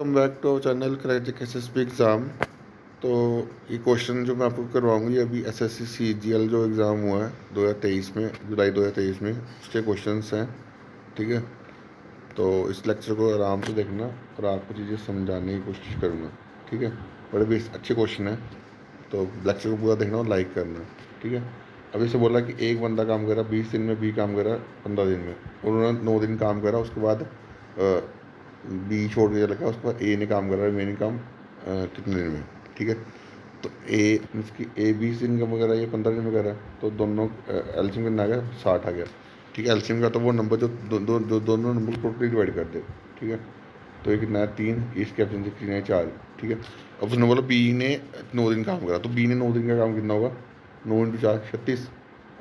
Welcome back to our channel crack SSB exam. तो ये question जो मैं आपको करवाऊंगी अभी एसएससी सीजीएल जो एग्ज़ाम हुआ है 2023 में, जुलाई 2023 में, उसके क्वेश्चंस हैं। ठीक है, तो इस लेक्चर को आराम से देखना और आपको चीज़ें समझाने की कोशिश करूँगा। ठीक है, बड़े भी अच्छे क्वेश्चन हैं, तो लेक्चर को पूरा देखना और लाइक करना। ठीक है, अभी से बोला कि एक बंदा काम करा 20 दिन में, बी काम करा 15 दिन में, उन्होंने 9 दिन काम करा, उसके बाद बी छोड़ के चला गया, उसके बाद ए ने काम करा रिमेनिंग काम कितने दिन में। ठीक है, तो ए मीन्स कि ए 20 दिन का करा, ये 15 दिन में करा, तो दोनों एल्सियम कितना आ गया, 60 आ गया। ठीक है, एल्सियम का तो वो नंबर जो दोनों नंबर को टोटली डिवाइड कर दे। ठीक है, तो ये कितना है 3, इसकी एफिशिएंसी कितनी है 4। ठीक है, अब उसने बोला बी ने 9 दिन काम करा, तो बी ने 9 दिन का काम कितना होगा, 9 × 4 36।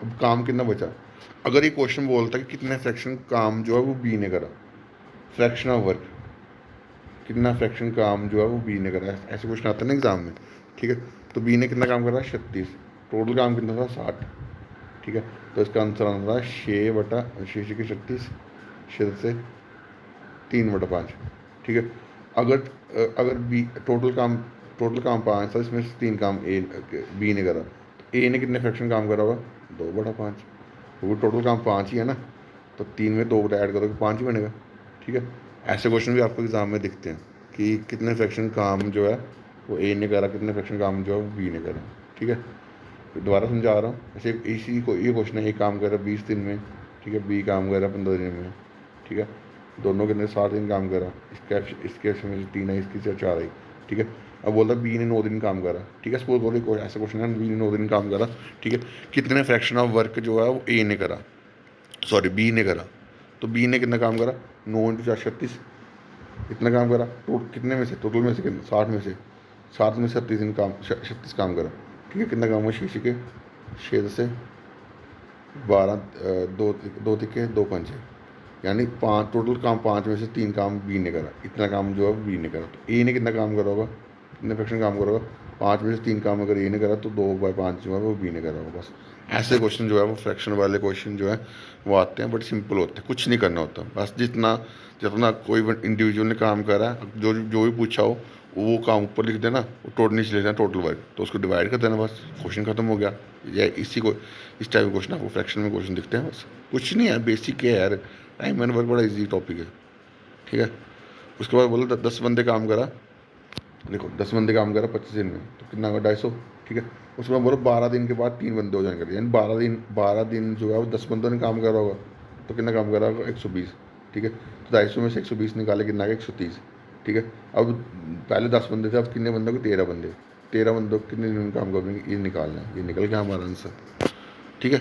अब काम कितना बचा, अगर ये क्वेश्चन बोलता है कि कितने फ्रैक्शन काम जो है वो बी ने करा, फ्रैक्शन ऑफ वर्क, कितना फ्रैक्शन काम जो है वो बी ने करा, ऐसे क्वेश्चन आते हैं ना एग्जाम में। ठीक है, तो बी ने कितना काम करा 36, टोटल काम कितना था 60। ठीक है, तो इसका आंसर आना था 6/6 से 3/5। ठीक है, अगर अगर बी टोटल काम 5 था, इसमें से 3 काम ए बी ने करा, तो ए ने कितने फ्रैक्शन काम करा होगा 2/5, क्योंकि टोटल काम 5 ही है ना, तो 3 में 2 ऐड करोगे 5 ही बनेगा। ठीक है, ऐसे क्वेश्चन भी आपको एग्जाम में दिखते हैं कि कितने फ्रैक्शन काम जो है वो ए ने करा, कितने फ्रैक्शन काम जो है वो बी ने करा। ठीक है, फिर दोबारा समझा रहा हूँ, ऐसे इसी को ये क्वेश्चन है, ए काम करा 20 दिन में, ठीक है, बी काम करा 15 दिन में। ठीक है, दोनों के अंदर 60 दिन काम करा, इसके में 3 आई, इसकी से 4 आई। ठीक है, अब बोलता बी ने 9 दिन काम करा। ठीक है, सपोज बोलो ऐसा क्वेश्चन है, बी ने 9 दिन काम करा। ठीक है, कितने फ्रैक्शन ऑफ वर्क जो है वो ए ने करा, सॉरी बी ने करा, तो बी ने कितना काम करा 9 × 4 36, इतना काम करा। कितने में से, टोटल में से कितना, 60 में से, 7 में 36 दिन काम, 36 काम करा। ठीक है, कितना काम हुआ, शीशे के 6 से 12, दो दो तिक्के 2 पंचे, यानी 5, टोटल काम 5 में से 3 काम बी ने करा, इतना काम जो है बी ने करा। तो ए ने कितना काम करा होगा, कितने फ्रैक्शन काम करा होगा, 5 में से 3 काम अगर ए ने करा तो 2/5 जो है वो बी ने करा होगा। बस ऐसे क्वेश्चन जो है वो फ्रैक्शन वाले क्वेश्चन जो है वो आते हैं, बट सिंपल होते हैं, कुछ नहीं करना होता, बस जितना जितना कोई इंडिविजुअल ने काम करा, जो भी पूछा हो वो काम ऊपर लिख देना, वो टोटल नीचे लिख देना टोटल वर्क, तो उसको डिवाइड कर देना, बस क्वेश्चन खत्म हो गया। या इसी को इस टाइप के क्वेश्चन आपको फ्रैक्शन में क्वेश्चन दिखते हैं, बस कुछ नहीं है, बेसिक है यार, टाइम एंड वर्क बड़ा इजी टॉपिक है। ठीक है, उसके बाद बोला 10 बंदे काम करा, देखो 10 बंदे काम करा 25 दिन में, तो कितना होगा 250। ठीक है, उसके बाद बोलो 12 दिन के बाद 3 बंदे हो जाएंगे, यानी 12 दिन जो है वो 10 बंदों ने काम करा होगा, तो कितना काम करा होगा 120। ठीक है, तो 250 में से 120 निकाले, कितना आ गया 130। ठीक है, अब पहले 10 बंदे थे, अब कितने बंदे हो गए 13 बंदे, 13 बंदों कितने दिन में काम करेंगे ये निकालना है, ये निकल गया हमारा आंसर। ठीक है,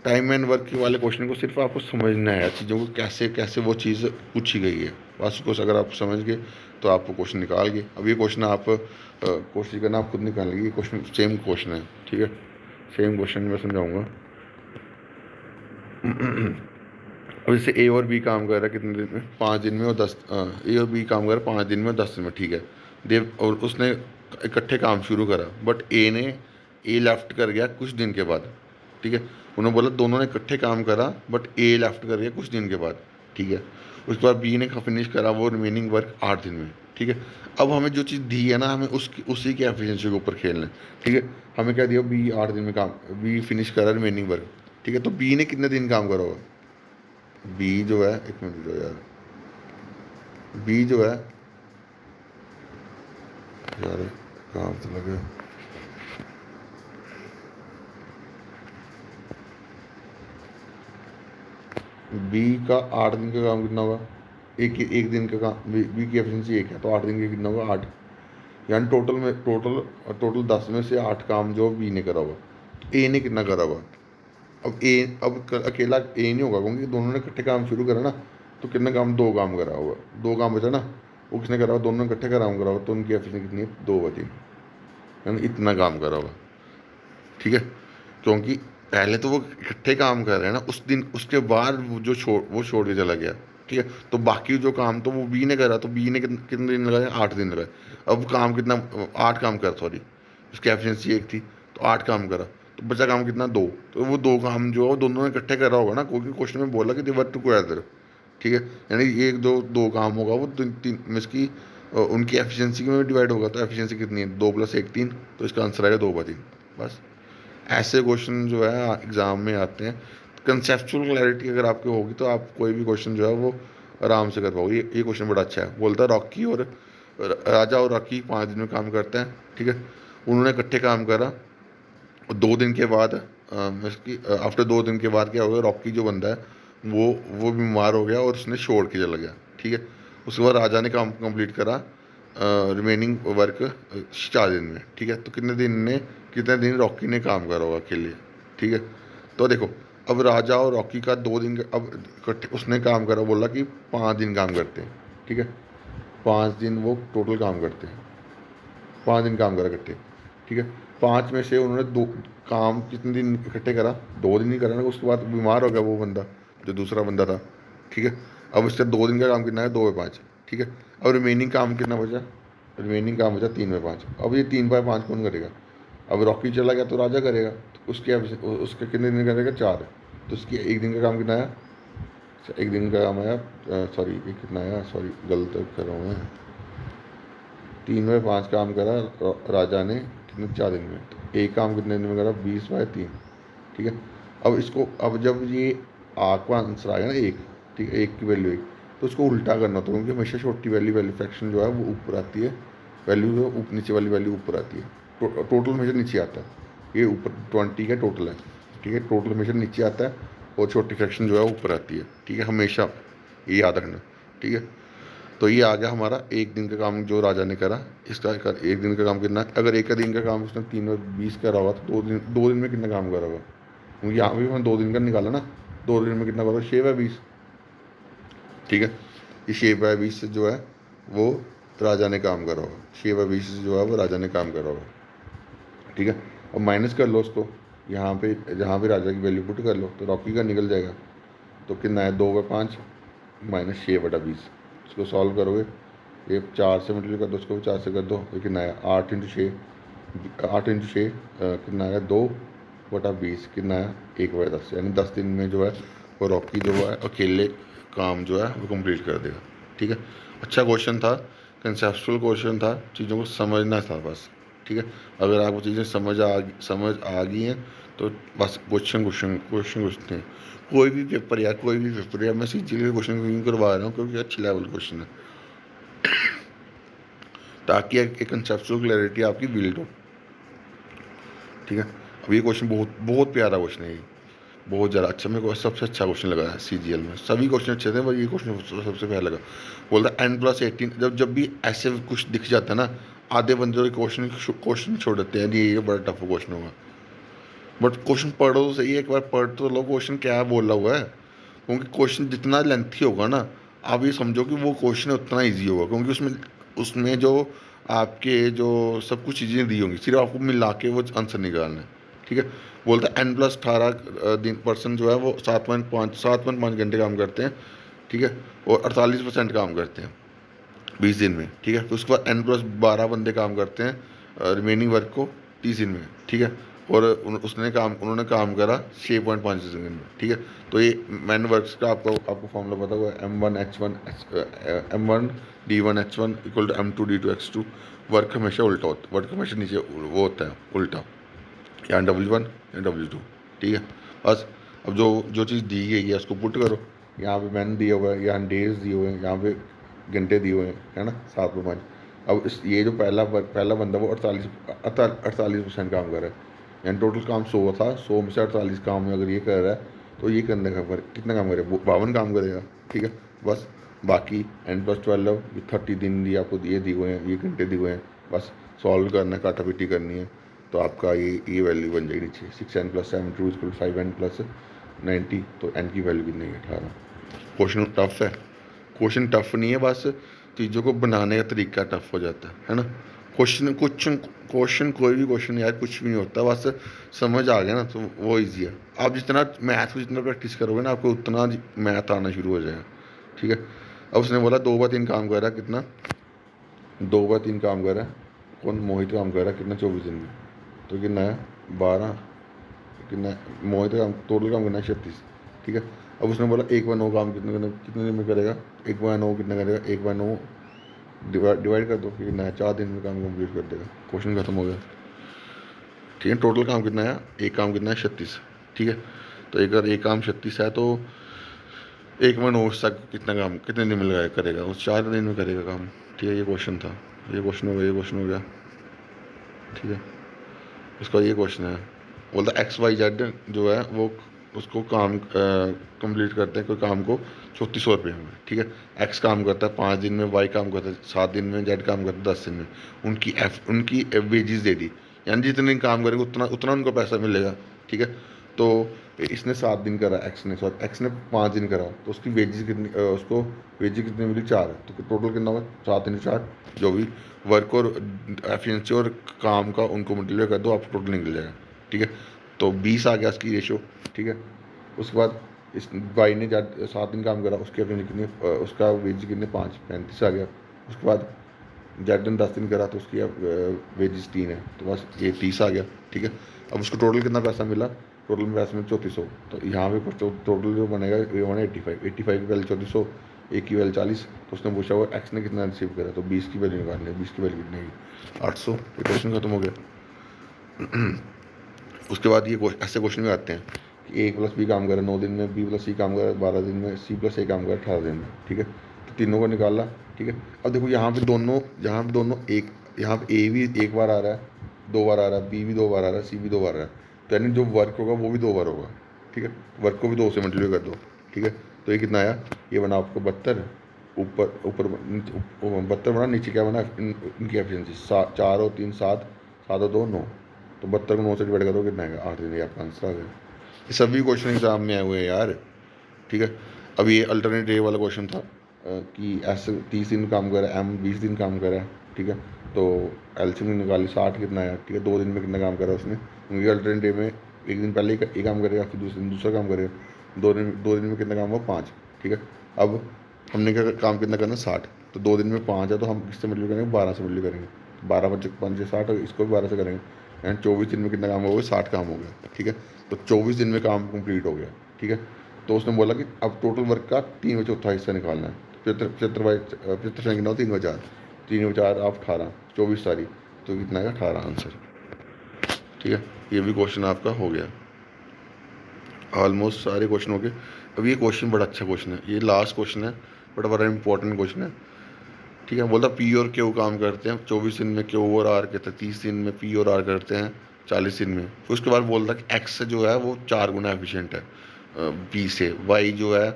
टाइम एंड वर्क वाले क्वेश्चन को सिर्फ आपको समझना है, चीज़ों को कैसे कैसे वो चीज़ पूछी गई है, बस उसको अगर आप समझ गए तो आपको क्वेश्चन निकाल गए। अब ये क्वेश्चन आप कोशिश करना आप खुद निकाल लेंगे, ये क्वेश्चन सेम क्वेश्चन है। ठीक है, सेम क्वेश्चन मैं समझाऊंगा। अब जैसे ए और बी काम कर रहा है कितने दिन में, 5 दिन में, और 10, ए और बी काम कर रहा है 5 दिन में और 10 दिन में। ठीक है, देव और उसने इकट्ठे काम शुरू करा, बट ए लेफ्ट कर गया कुछ दिन के बाद। ठीक है, उन्होंने बोला दोनों ने इकट्ठे काम करा, बट ए लेफ्ट कर गया कुछ दिन के बाद। ठीक है, उसके बाद बी ने फिनिश करा वो रिमेनिंग वर्क 8 दिन में। ठीक है, अब हमें जो चीज़ दी है ना, हमें उसकी उसी की एफिशिएंसी के ऊपर खेलना है। ठीक है, हमें क्या दिया, बी 8 दिन में काम, बी फिनिश करा रिमेनिंग वर्क। ठीक है, तो बी ने कितने दिन काम करा होगा, बी जो है, एक मिनट जो यार, बी जो है यार, काम तो लगे, बी का 8 दिन का काम कितना होगा, एक दिन का काम, बी की एफिशिएंसी 1 है, तो 8 दिन का कितना होगा 8, यानी टोटल 10 में से 8 काम जो बी ने करा होगा। तो ए ने कितना करा होगा, अकेला ए नहीं होगा, क्योंकि दोनों ने इकट्ठे काम शुरू करा ना, तो कितना काम, 2 काम करा होगा, 2 काम बचा ना, वो किसने करा होगा, दोनों ने इकट्ठे काम करा होगा, तो उनकी एफिशिएंसी कितनी है 2/3, यानी इतना काम करा होगा। ठीक है, क्योंकि पहले तो वो इकट्ठे काम कर रहे हैं ना, उस दिन उसके बाद वो छोड़ के चला गया। ठीक है, तो बाकी जो काम तो वो बी ने करा, तो बी ने कितने दिन लगाए, 8 दिन लगाए। अब काम कितना, 8 काम करा, सॉरी, उसकी एफिशिएंसी 1 थी, तो 8 काम करा, तो बचा काम कितना 2, तो वो 2 काम जो है वो दोनों ने इकट्ठे करा होगा ना, क्योंकि क्वेश्चन में बोला कि दे वर्क टुगेदर। ठीक है, यानी एक दो काम होगा वो तीन तीन, इसकी उनकी एफिशिएंसी में डिवाइड होगा, तो एफिशिएंसी कितनी है, 2 + 1 3, तो इसका आंसर आएगा 2/3। बस ऐसे क्वेश्चन जो है एग्ज़ाम में आते हैं। कंसेप्चुअल क्लैरिटी अगर आपकी होगी तो आप कोई भी क्वेश्चन जो है वो आराम से कर पाओगे। ये क्वेश्चन बड़ा अच्छा है। बोलता है रॉकी और राजा और रॉकी 5 दिन में काम करते हैं, ठीक है। उन्होंने इकट्ठे काम करा और 2 दिन के बाद आफ्टर 2 दिन के बाद क्या हो गया, रॉकी जो बंदा है वो बीमार हो गया और उसने छोड़ के चला गया, ठीक है। उसके बाद राजा ने काम कंप्लीट करा रिमेनिंग वर्क 4 दिन में, ठीक है। तो कितने दिन रॉकी ने काम करा होगा अकेले, ठीक है। तो देखो, अब राजा और रॉकी का 2 दिन अब इकट्ठे उसने काम करा, बोला कि 5 दिन काम करते हैं, ठीक है। 5 दिन वो टोटल काम करते हैं, 5 दिन काम करा इकट्ठे, ठीक है। 5 में से उन्होंने दो काम कितने दिन इकट्ठे करा, 2 दिन ही करा ना। उसके बाद बीमार हो गया वो बंदा, जो दूसरा बंदा था, ठीक है। अब इसका 2 दिन का काम कितना है, 2/5, ठीक है। अब रिमेनिंग काम कितना बचा, रिमेनिंग काम बचा 3/5। अब ये 3/5 कौन करेगा, अब रॉकी चला गया तो राजा करेगा, तो उसके कितने दिन करेगा, 4। तो उसकी एक दिन का काम कितना आया, एक दिन का काम आया, सॉरी ये कितना आया, सॉरी गलत कर रहा हूँ मैं, 3/5 काम करा राजा ने कितने, 4 दिन में। तो एक काम कितने दिन में करा, 20/3, ठीक है। अब इसको, अब जब ये का आंसर आएगा ना 1, ठीक है, 1 की वैल्यू 1, तो उसको उल्टा करना होता है, क्योंकि हमेशा छोटी वैल्यू फ्रैक्शन जो है वो ऊपर आती है, वैल्यू जो नीचे वाली वैल्यू ऊपर आती है। टोटल हमेशा नीचे आता है, ये ऊपर 20 का टोटल है, ठीक है। टोटल हमेशा नीचे आता है और छोटी फ्रैक्शन जो है ऊपर आती है, ठीक है। हमेशा ये याद रखना, ठीक है। तो ये आ गया हमारा 1 दिन का काम जो राजा ने करा। इसका 1 दिन का काम कितना है, अगर एक दिन का काम उसने 3/20 करा होगा तो 2 दिन में कितना काम करा होगा, क्योंकि यहाँ भी हमने 2 दिन का निकाला ना, 2 दिन में कितना करा, 6/20, ठीक है। ये 6/20 से जो है वो राजा ने काम करा होगा, 6/20 से जो है वो राजा ने काम करा होगा, ठीक है। अब माइनस कर लो उसको, यहाँ पे जहाँ पे राजा की वैल्यू पुट कर लो, तो रॉकी का निकल जाएगा। तो कितना है, 2/5 माइनस 6/20। इसको सॉल्व करोगे, ये 4 से मल्टीप्लाई कर दो, उसको भी 4 से कर दो, ये कितना है, 8 × 6 कितना है, 2/20, कितना है, 1/10। यानी 10 दिन में जो है वो रॉकी जो है अकेले काम जो है वो कंप्लीट कर देगा, ठीक है। अच्छा क्वेश्चन था, कंसेप्चुअल क्वेश्चन था, चीज़ों को समझना था बस, ठीक है। अगर आपको चीज़ें समझ आ गई हैं तो बस क्वेश्चन क्वेश्चन क्वेश्चन पूछते हैं। कोई भी पेपर या मैं सीजी के क्वेश्चन क्यों करवा रहा हूँ, क्योंकि अच्छी लेवल क्वेश्चन है, ताकि एक कंसेप्चुअल क्लैरिटी आपकी बिल्ड हो, ठीक है। अब ये क्वेश्चन बहुत बहुत प्यारा क्वेश्चन है, ये बहुत ज़्यादा अच्छा, मेरे को सबसे अच्छा क्वेश्चन लगा है CGL में। सभी क्वेश्चन अच्छे थे पर ये क्वेश्चन सबसे प्यारा लगा। बोलता N+18, जब भी ऐसे कुछ दिख जाता है ना, आधे बंदे क्वेश्चन छोड़ देते हैं, ये बड़ा टफ क्वेश्चन होगा। बट क्वेश्चन पढ़ो तो सही, एक बार पढ़ तो लो क्वेश्चन क्या बोला हुआ है, क्योंकि क्वेश्चन जितना लेंथी होगा ना, आप ये समझो कि वो क्वेश्चन उतना ईजी होगा, क्योंकि उसमें उसमें जो आपके जो सब कुछ चीज़ें दी होंगी, सिर्फ आपको मिला के वो आंसर निकालना है, ठीक है। बोलता है N+18 दिन पर्सन जो है वो 7.5 घंटे काम करते हैं, ठीक है, और 48% काम करते हैं 20 दिन में, ठीक है। तो उसके बाद N+12 बंदे काम करते हैं रिमेनिंग वर्क को 30 दिन में, ठीक है। और उन्होंने काम करा 6.5 दिन में, ठीक है। तो ये मैन वर्क्स का आपको फॉर्मूला पता हुआ है, M1 D1 H1 equal to M2 D2 X2। Work हमेशा उल्टा होता है, वर्क हमेशा नीचे वो होता है उल्टा, यहाँ W1 या W2, ठीक है। बस अब जो चीज़ दी गई है उसको पुट करो, यहाँ पे मैन दिया हुआ है, यहाँ डेज दिए हुए हैं, यहाँ पे घंटे दिए हुए हैं, है ना, 7/5। अब ये जो पहला बंदा वो 48% काम कर रहा है, यानी टोटल काम 100 था, 100 में से 48 काम में अगर ये कर रहा है तो ये करने का कितना काम करेगा, 52 काम करेगा, ठीक है। बस बाकी N+12 ये 30 दिन दिए आपको, ये दिए हुए हैं, ये घंटे दिए हुए हैं, बस सॉल्व करना है, काटापीटी करनी है, तो आपका ये वैल्यू बन जाएगी नीचे 6n+7 5n+90। तो n की वैल्यू कितनी है, 18। क्वेश्चन टफ है, क्वेश्चन टफ नहीं है, बस चीज़ों को बनाने का तरीका टफ हो जाता है ना। क्वेश्चन कोई भी क्वेश्चन यार कुछ भी नहीं होता, बस समझ आ गया ना तो वो इजी है। आप जितना मैथ को जितना प्रैक्टिस करोगे ना, आपको उतना मैथ आना शुरू हो जाएगा, ठीक है। अब उसने बोला 2/3 काम कर रहा है, कितना 2/3 काम कर रहा है, कौन, मोहित काम कर रहा है, कितना 24 दिन में, तो कितना है 12, कितना मोहित काम टोटल काम करना है 36, ठीक है। अब उसने बोला 1/9 काम कितने कितने दिन में करेगा, 1/9 कितना करेगा, 1/9 डिवाइड कर दो, कितना है, 4 दिन में काम कंप्लीट कर देगा, क्वेश्चन खत्म हो गया। ठीक है, टोटल काम कितना है, एक काम कितना है 36। ठीक है, तो अगर एक काम 36 है तो एक मन उस तक कितना काम कितने दिन में लगाया करेगा, उस 4 दिन में करेगा काम। ठीक है, ये क्वेश्चन था, ये क्वेश्चन हो गया, ये क्वेश्चन हो गया। ठीक है, इसका ये क्वेश्चन है, बोलता एक्स वाई जेड जो है वो उसको काम कंप्लीट करते हैं कोई काम को 3400 रुपये में। ठीक है, एक्स काम करता है 5 दिन में, वाई काम करता है 7 दिन में, जेड काम करता है 10 दिन में। उनकी वेजेस दे दी, यानी जितने दिन काम करेंगे उतना उतना उनको पैसा मिलेगा। ठीक है, तो इसने 7 दिन करा, एक्स ने 5 दिन करा, तो उसकी वेजेस कितनी उसको वेजेस कितनी मिली, 4। तो टोटल कितना होगा, 7 × 4, जो भी वर्क और एफिशिएंसी और काम का उनको मल्टीप्लाई कर दो, आपको टोटल निकल जाएगा। ठीक है, तो 20 आ गया उसकी रेशो। ठीक है, उसके बाद इस बाई ने 7 दिन काम करा, उसके अपने कितनी उसका वेज कितने 5, 35 आ गया। उसके बाद जेड ने 10 दिन करा तो उसकी वेजेस 3 है, तो बस ये 30 आ गया। ठीक है, अब उसको टोटल कितना पैसा मिला, टोटल में पैसा मिला 3400। तो यहाँ पे टोटल जो बनेगा ये बनेगा 85 की वैल्यू 3400, एक की वैल्यू 40। तो उसने पूछा हुआ एक्स ने कितना रिसीव करा, तो 20 की वैल्यू निकालनी है, 20 की वैल्यू कितनी है 800। ये क्वेश्चन खत्म हो गया। उसके बाद ये ऐसे क्वेश्चन में आते हैं कि ए प्लस बी काम करे 9 दिन में, बी प्लस सी काम करे 12 दिन में, सी प्लस ए काम करे 18 दिन में। ठीक है, तो तीनों को निकाला। ठीक है, अब देखो यहाँ पे दोनों एक, यहाँ पे ए भी एक बार आ रहा है, 2 बार आ रहा है, बी भी 2 बार आ रहा है, सी भी 2 बार आ रहा है, तो यानी जो वर्क होगा वो भी 2 बार होगा। ठीक है, वर्क को भी 2 से मल्टीप्लाई कर दो। ठीक है, तो ये कितना आया, ये बना आपको 72, ऊपर ऊपर 72 बना, नीचे क्या बना इनकी एफिशिएंसी 4 और 3 7, 7 और 2 9, तो 72 को 9 से डिवाइड करो कितना आएगा 8 दिन, ये आपका आंसर आ गया। ये सभी क्वेश्चन एग्जाम में आए हुए हैं यार। ठीक है, अब ये अल्टरनेट ए वाला क्वेश्चन था कि एस 30 दिन काम कर रहा है, एम 20 दिन काम कर रहा है। ठीक है, तो एलसीएम निकाली 60 कितना आया। ठीक है, 2 दिन में कितना काम करा उसने, क्योंकि अल्टरनेट ए में एक दिन पहले एक काम करेगा, फिर दूसरे दिन दूसरा काम करेगा, 2 दिन में कितना काम हुआ 5। ठीक है, अब हमने क्या काम कितना करना 60, तो 2 दिन में 5 है, तो हम किससे मल्टीप्लाई करेंगे 12 से मल्टीप्लाई करेंगे, 12 × 5 = 60, और इसको भी 12 से करेंगे, एंड 24 दिन में कितना काम हो गया 60 काम हो गया। ठीक है, तो 24 दिन में काम कंप्लीट हो गया। ठीक है, तो उसने बोला कि अब टोटल वर्क का 3/4 हिस्सा निकालना है, 75 से गिनाओ 3/4 आप 18, 24 तारीख, तो कितना है 18 आंसर। ठीक है, ये भी क्वेश्चन आपका हो गया, ऑलमोस्ट सारे क्वेश्चन हो गए। अब ये क्वेश्चन बड़ा अच्छा क्वेश्चन है, ये लास्ट क्वेश्चन है, बड़ा इंपॉर्टेंट क्वेश्चन है। ठीक है, बोलता पी और क्यू काम करते हैं 24 दिन में, क्यू और आर कहते हैं 30 दिन में, पी और आर करते हैं 40 दिन में। फिर उसके बाद बोलता कि एक्स जो है वो 4 गुना एफिशिएंट है पी से, वाई जो है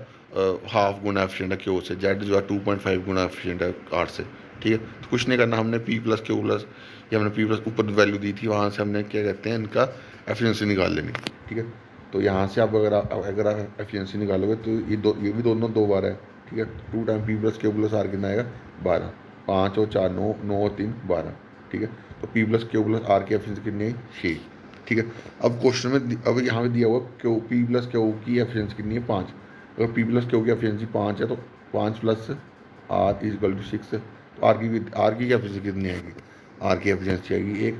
हाफ गुना एफिशिएंट है क्यू से, जेड जो है 2.5 गुना एफिशिएंट है आर से। ठीक है, तो कुछ नहीं करना, हमने पी प्लस क्यू प्लस, ये हमने पी प्लस ऊपर वैल्यू दी थी, वहाँ से हमने क्या कहते हैं इनका एफिशिएंसी निकाल लेनी। ठीक है, तो यहाँ से आप अगर आप एफिशिएंसी निकालोगे तो ये भी दोनों 2 बार है। ठीक है, 2 time P plus Q plus R कितना आएगा 12, 5 और 4 9, 9 और 3 12। ठीक है, तो P plus Q plus R की एफिशिएंसी कितनी है 6। ठीक है, अब क्वेश्चन में अब यहाँ पे दिया हुआ क्यू पी प्लस क्यू की एफिशिएंसी कितनी है 5, अगर पी प्लस क्यू की एफिशिएंसी 5 है तो 5 प्लस आर = 6 है, तो आर की एफिशिएंसी कितनी आएगी, आर की एफिशिएंसी आएगी 1।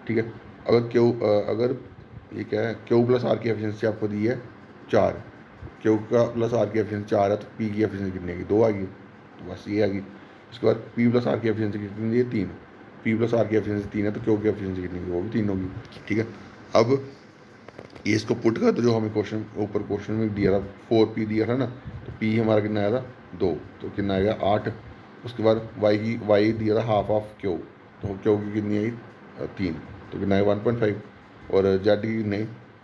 ठीक है, अगर ये क्या है क्यू प्लस आर की एफिशिएंसी आपको दी है 4, क्यू का प्लस आर की एफिशिएंसी 4 है, तो पी की एफिशिएंसी कितनी आएगी 2 आएगी, तो बस ये आएगी। उसके बाद पी प्लस आर की एफिशिएंसी कितनी है 3, पी प्लस आर की एफिशिएंसी 3 है, तो क्यू की एफिशिएंसी कितनी होगी, वो भी 3 होगी। ठीक है, अब ये इसको पुट कर, तो जो हमें क्वेश्चन में दिया था 4p दिया था ना, तो p हमारा कितना आया था 2, तो कितना आएगा 8। उसके बाद y दिया था हाफ ऑफ क्यू, तो क्यू की कितनी आई 3, तो कितना आएगा 1.5, और z की कितनी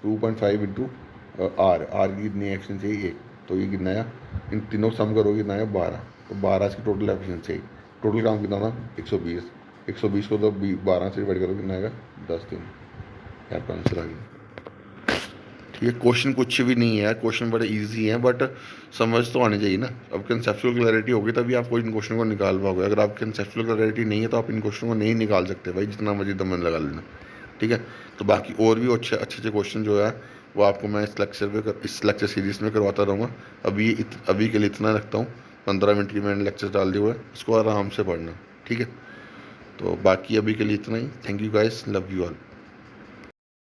2.5 इंटू आर की कितनी एफिशिएंसी है 1, तो ये कितना आया, इन तीनों सम करोगे कितना आएगा 12, तो 12 इसकी टोटल एफिशिएंसी है। टोटल काम कितना था 120 को तो 12 से डिवाइड करोगे कितना आएगा 10 दिन, आपका आंसर आ गया। ये क्वेश्चन कुछ भी नहीं है, क्वेश्चन बड़े इजी हैं, बट समझ तो आनी चाहिए ना। अब कंसेप्चुअल क्लैरिटी होगी तभी आप इन क्वेश्चन को निकाल पाओगे, अगर आप कंसेप्चुअल क्लैरिटी नहीं है तो आप इन क्वेश्चन को नहीं निकाल सकते भाई, जितना मर्जी दम लगा लेना। ठीक है, तो बाकी और भी अच्छे क्वेश्चन जो है वो आपको मैं इस लेक्चर सीरीज़ में करवाता रहूँगा। अभी के लिए इतना रखता हूँ, 15 मिनट की मैंने लेक्चर डाल दिया हुआ है, इसको आराम से पढ़ना। ठीक है, तो बाकी अभी के लिए इतना ही। Thank you guys, love you all.